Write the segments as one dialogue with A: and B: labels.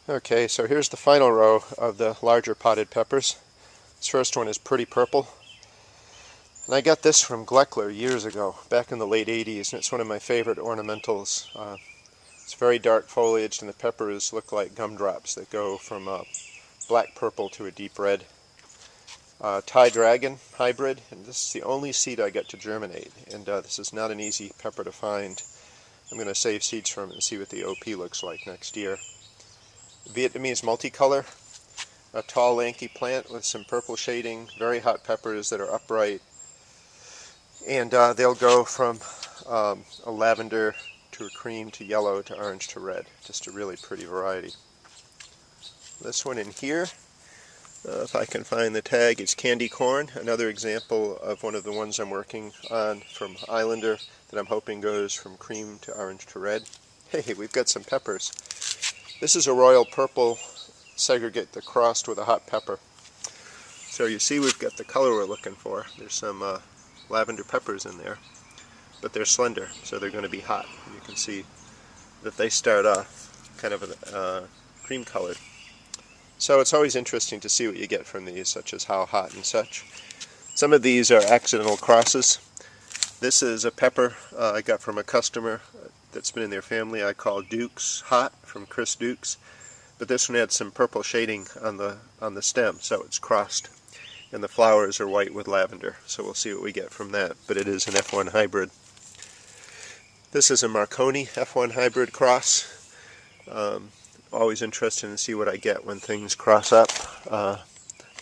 A: Okay, so here's the final row of the larger potted peppers. This first one is pretty purple. And I got this from Gleckler years ago, back in the late 80s, and it's one of my favorite ornamentals. It's very dark foliage, and the peppers look like gumdrops that go from black purple to a deep red. Thai Dragon hybrid, and this is the only seed I got to germinate, and this is not an easy pepper to find. I'm going to save seeds from it and see what the OP looks like next year. Vietnamese multicolor, a tall lanky plant with some purple shading, very hot peppers that are upright, and they'll go from a lavender to a cream to yellow to orange to red. Just a really pretty variety. This one in here, if I can find the tag, it's candy corn, another example of one of the ones I'm working on from Islander that I'm hoping goes from cream to orange to red. Hey, we've got some peppers. This is a royal purple segregate that crossed with a hot pepper. So you see we've got the color we're looking for. There's some lavender peppers in there, but they're slender, so they're going to be hot. You can see that they start off kind of cream colored. So it's always interesting to see what you get from these, such as how hot and such. Some of these are accidental crosses. This is a pepper I got from a customer that's been in their family. I call Dukes Hot, from Chris Dukes. But this one had some purple shading on the stem, so it's crossed. And the flowers are white with lavender, so we'll see what we get from that. But it is an F1 hybrid. This is a Marconi F1 hybrid cross. Always interested to see what I get when things cross up.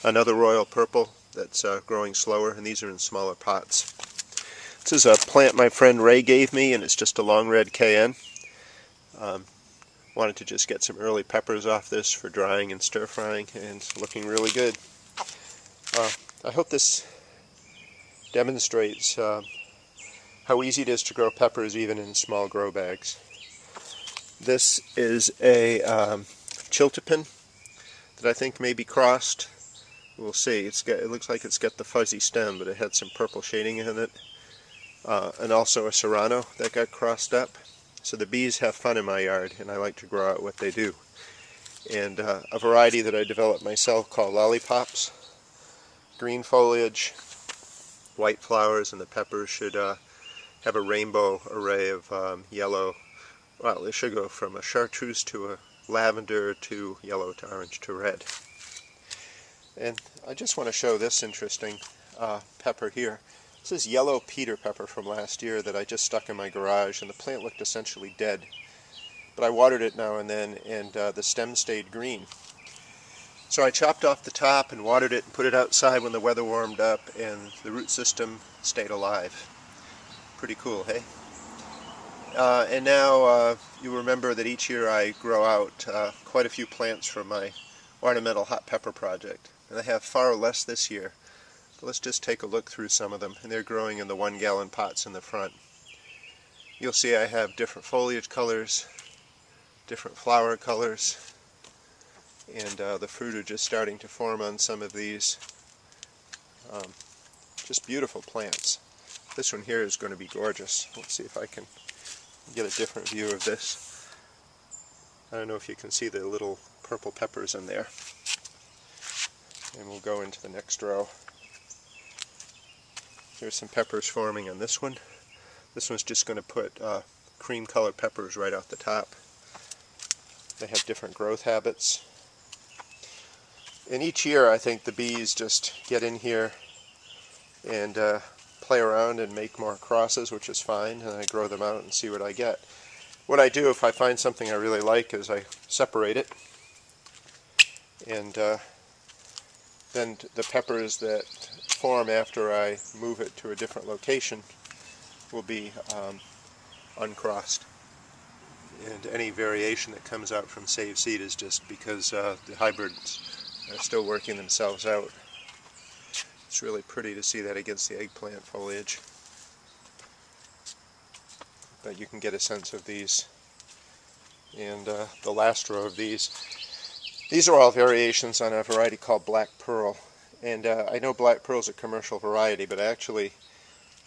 A: Another royal purple that's growing slower, and these are in smaller pots. This is a plant my friend Ray gave me, and it's just a long red cayenne. Wanted to just get some early peppers off this for drying and stir frying, and it's looking really good. I hope this demonstrates how easy it is to grow peppers even in small grow bags. This is a chiltepin that I think may be crossed. We'll see. It looks like it's got the fuzzy stem, but it had some purple shading in it. And also a serrano that got crossed up. So the bees have fun in my yard, and I like to grow out what they do. And a variety that I developed myself called lollipops. Green foliage, white flowers, and the peppers should have a rainbow array of yellow. Well, they should go from a chartreuse to a lavender to yellow to orange to red. And I just want to show this interesting pepper here. This is yellow Peter pepper from last year that I just stuck in my garage, and the plant looked essentially dead. But I watered it now and then, and the stem stayed green. So I chopped off the top and watered it and put it outside when the weather warmed up, and the root system stayed alive. Pretty cool, hey? And now you remember that each year I grow out quite a few plants from my ornamental hot pepper project. And I have far less this year. But let's just take a look through some of them. And they're growing in the 1-gallon pots in the front. You'll see I have different foliage colors, different flower colors, and the fruit are just starting to form on some of these. Just beautiful plants. This one here is going to be gorgeous. Let's see if I can get a different view of this. I don't know if you can see the little purple peppers in there. And we'll go into the next row. There's some peppers forming on this one. This one's just going to put cream colored peppers right off the top. They have different growth habits. And each year I think the bees just get in here and play around and make more crosses, which is fine, and I grow them out and see what I get. What I do if I find something I really like is I separate it, and then the peppers that form after I move it to a different location will be uncrossed. And any variation that comes out from saved seed is just because the hybrids are still working themselves out. It's really pretty to see that against the eggplant foliage. But you can get a sense of these. And the last row of these are all variations on a variety called Black Pearl. And I know Black Pearl is a commercial variety, but I actually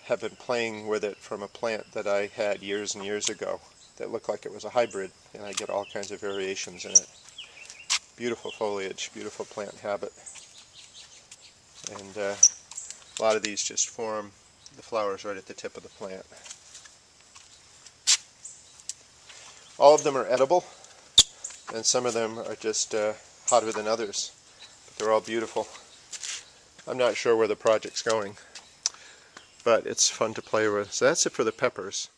A: have been playing with it from a plant that I had years and years ago that looked like it was a hybrid, and I get all kinds of variations in it. Beautiful foliage, beautiful plant habit. And a lot of these just form the flowers right at the tip of the plant. All of them are edible, and some of them are just hotter than others. But they're all beautiful. I'm not sure where the project's going, but it's fun to play with. So that's it for the peppers.